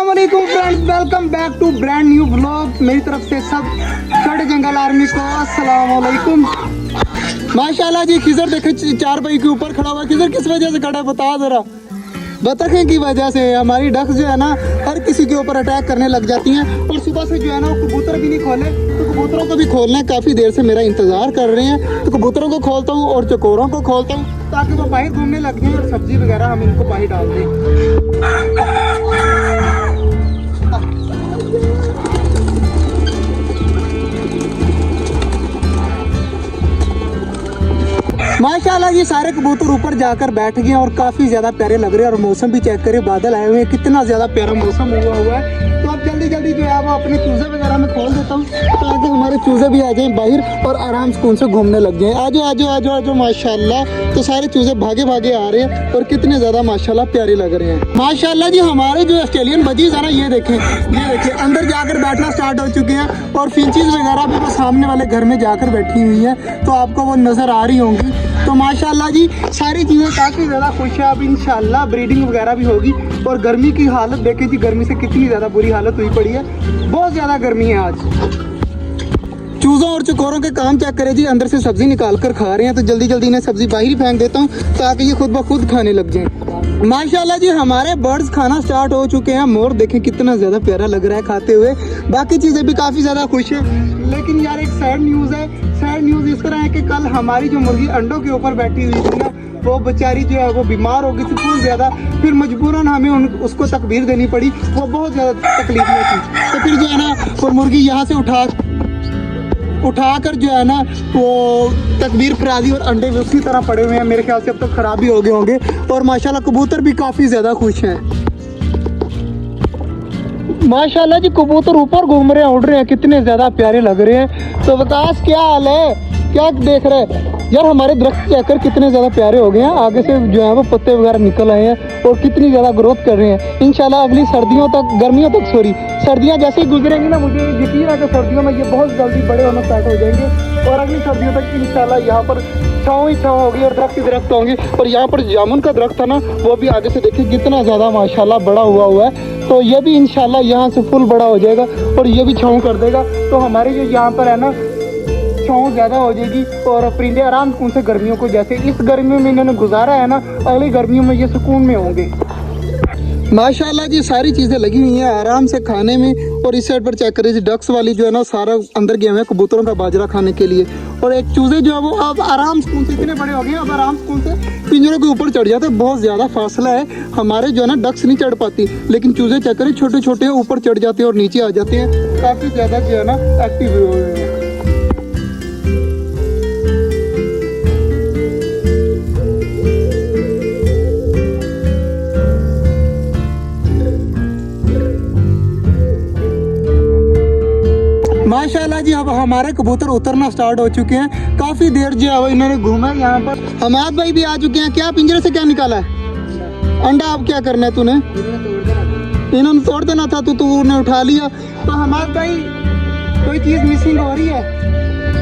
अस्सलाम वालेकुम friends, welcome back to brand new blog. मेरी तरफ से सब छोटे जंगल आर्मी को अस्सलाम वालेकुम। माशाल्लाह जी, खिजर देखे चार पाई के ऊपर खड़ा हुआ। खिजर किस वजह से खड़ा है बता जरा। बतखें की वजह से हमारी डक जो है ना हर किसी के ऊपर अटैक करने लग जाती हैं। और सुबह से जो है ना वो कबूतर भी नहीं खोले, तो कबूतरों को भी खोलने काफ़ी देर से मेरा इंतज़ार कर रहे हैं। तो कबूतरों को खोलता हूँ और चकोरों को खोलता हूँ ताकि वो बाहर घूमने लग जाएं और सब्जी वगैरह हम इनको बाहर डाल दें। माशाल्लाह ये सारे कबूतर ऊपर जाकर बैठ गए और काफ़ी ज़्यादा प्यारे लग रहे हैं। और मौसम भी चेक करें, बादल आए हुए हैं, कितना ज़्यादा प्यारा मौसम हुआ है। तो अब जल्दी जल्दी जो है वो अपने चूज़े वगैरह में खोल देता हूँ ताकि हमारे चूज़े भी आ जाएं बाहर और आराम सुकून से घूमने लग जाएं। आजो आजो आजो आजो माशाल्लाह। तो सारे चूज़े भागे भागे आ रहे हैं और कितने ज़्यादा माशाल्लाह प्यारे लग रहे हैं। माशाल्लाह जी, हमारे जो ऑस्ट्रेलियन बजीज है ना, ये देखें अंदर जाकर बैठना स्टार्ट हो चुके हैं। और फिंचीज वगैरह भी वो सामने वाले घर में जाकर बैठी हुई है, तो आपको वो नज़र आ रही होंगी। तो माशाल्लाह जी सारी चीज़ें काफ़ी ज़्यादा खुश है। अब इंशाल्लाह ब्रीडिंग वगैरह भी होगी। और गर्मी की हालत देखें जी, गर्मी से कितनी ज़्यादा बुरी हालत हुई पड़ी है, बहुत ज़्यादा गर्मी है आज। चूज़ों और चकोरों के काम चेक करें जी, अंदर से सब्ज़ी निकाल कर खा रहे हैं। तो जल्दी जल्दी इन्हें सब्ज़ी बाहर ही फेंक देता हूँ ताकि ये खुद ब खुद खाने लग जाएं। माशाल्लाह जी हमारे बर्ड्स खाना स्टार्ट हो चुके हैं। मोर देखें कितना ज़्यादा प्यारा लग रहा है खाते हुए। बाकी चीज़ें भी काफ़ी ज़्यादा खुश है। लेकिन यार एक सैड न्यूज़ है। सैड न्यूज़ इस तरह है कि कल हमारी जो मुर्गी अंडों के ऊपर बैठी हुई थी ना, वो बेचारी जो है वो बीमार हो गई थी बहुत ज़्यादा। फिर मजबूरन हमें उसको तकबीर देनी पड़ी। वो बहुत ज़्यादा तकलीफ में थी। तो फिर जो है ना वो मुर्गी यहाँ से उठाकर जो है ना वो तकबीर फरा दी और अंडे भी उसी तरह पड़े हुए हैं। मेरे ख्याल से अब तक ख़राब भी हो गए होंगे। और माशाल्लाह कबूतर भी काफ़ी ज़्यादा खुश हैं। माशाल्लाह जी कबूतर ऊपर घूम रहे हैं, उड़ रहे हैं, कितने ज़्यादा प्यारे लग रहे हैं। तो विकास क्या हाल है, क्या देख रहे हैं यार? हमारे दरख्त चेक कर कितने ज़्यादा प्यारे हो गए हैं। आगे से जो है वो पत्ते वगैरह निकल आए हैं और कितनी ज़्यादा ग्रोथ कर रहे हैं। इंशाल्लाह अगली सर्दियाँ जैसे ही गुजरेंगी ना, मुझे यकीन है कि सर्दियों में ये बहुत जल्दी बड़े होना स्टार्ट हो जाएंगे। और अगली सर्दियों तक इंशाल्लाह यहाँ पर छाँव ही छाँव होगी और दरख्त ही दरख्त होंगे। और यहाँ पर जामुन का दरख्त था ना, वो भी आगे से देखिए कितना ज़्यादा माशाल्लाह बड़ा हुआ है। तो ये भी इंशाल्लाह यहाँ से फुल बड़ा हो जाएगा और ये भी छाँव कर देगा। तो हमारे जो यहाँ पर है ना छाँव ज़्यादा हो जाएगी और परिंदे आराम सुकून से गर्मियों को, जैसे इस गर्मियों में इन्होंने गुजारा है ना, अगली गर्मियों में ये सुकून में होंगे। माशाल्लाह जी सारी चीज़ें लगी हुई हैं आराम से खाने में। और इस साइड पर चेक करिए, डक्स वाली जो है ना सारा अंदर गए हुए हैं कबूतरों का बाजरा खाने के लिए। और एक चूज़े जो है वो अब आराम सुकून से इतने बड़े हो गए, अब आराम सुकून से पिंजरों के ऊपर चढ़ जाते हैं। बहुत ज़्यादा फासला है, हमारे जो है ना डक्स नहीं चढ़ पाती, लेकिन चूज़े चेक करें छोटे छोटे ऊपर चढ़ जाते हैं और नीचे आ जाते हैं। काफ़ी ज़्यादा जो है ना एक्टिव हुए हैं। माशाल्लाह जी अब हमारे कबूतर उतरना स्टार्ट हो चुके हैं। काफ़ी देर जो है इन्होंने घूमा है यहाँ पर। हमाद भाई भी आ चुके हैं। क्या पिंजरे से क्या निकाला है? अंडा। अब क्या करना है तूने? इन्होंने तोड़ देना था, तूने उठा लिया। तो हमाद भाई कोई चीज़ मिसिंग हो रही है,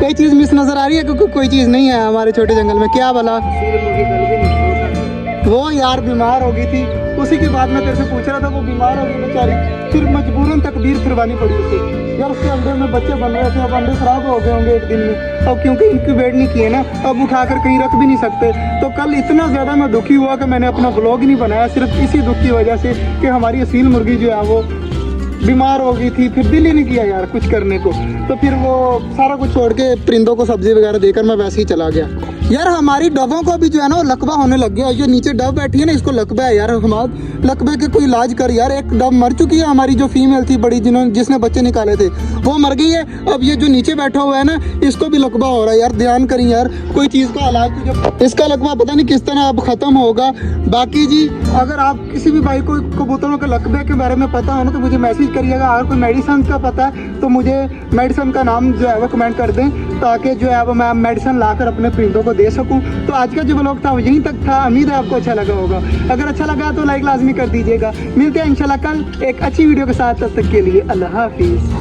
कोई चीज़ मिस नज़र आ रही है? क्योंकि कोई चीज़ नहीं है हमारे छोटे जंगल में। क्या बोला? वो यार बीमार हो गई थी, उसी के बाद मैं तेरे से पूछ रहा था। वो बीमार हो गई बेचारी, फिर मजबूरन तकबीर फिरवानी पड़ी उसे। यार उसके अंदर में बच्चे बन रहे थे, अब अंडे खराब हो गए होंगे एक दिन में। अब क्योंकि इंक्यूबेट नहीं किए ना, अब उठाकर कहीं रख भी नहीं सकते। तो कल इतना ज़्यादा मैं दुखी हुआ कि मैंने अपना व्लॉग नहीं बनाया, सिर्फ इसी दुख की वजह से कि हमारी असील मुर्गी जो है वो बीमार हो गई थी। फिर दिल ही नहीं किया यार कुछ करने को। तो फिर वो सारा कुछ छोड़ के परिंदों को सब्जी वगैरह देकर मैं वैसे ही चला गया। यार हमारी डबों को भी जो है ना वो लकवा होने लग गया। जो नीचे डब बैठी है ना, इसको लकवा है यार। हमाद लकवे के कोई इलाज कर यार। एक डब मर चुकी है हमारी, जो फीमेल थी बड़ी, जिसने बच्चे निकाले थे, वो मर गई है। अब ये जो नीचे बैठा हुआ है ना, इसको भी लकवा हो रहा है यार। ध्यान करें यार, कोई चीज़ का इलाज जो इसका लकवा पता नहीं किस तरह अब ख़त्म होगा। बाकी जी अगर आप किसी भी भाई को कबूतरों के लकवे के बारे में पता हो ना, तो मुझे मैसेज करिएगा। अगर कोई मेडिसिन का पता है तो मुझे मेडिसिन का नाम जो है वो कमेंट कर दें, ताकि जो है वो मैं मेडिसिन लाकर अपने परिंदों को दे सकूं। तो आज का जो व्लॉग था वो यहीं तक था। उम्मीद है आपको अच्छा लगा होगा। अगर अच्छा लगा तो लाइक लाजमी कर दीजिएगा। मिलते हैं इंशाल्लाह कल एक अच्छी वीडियो के साथ। तब तक के लिए अल्लाह हाफिज़।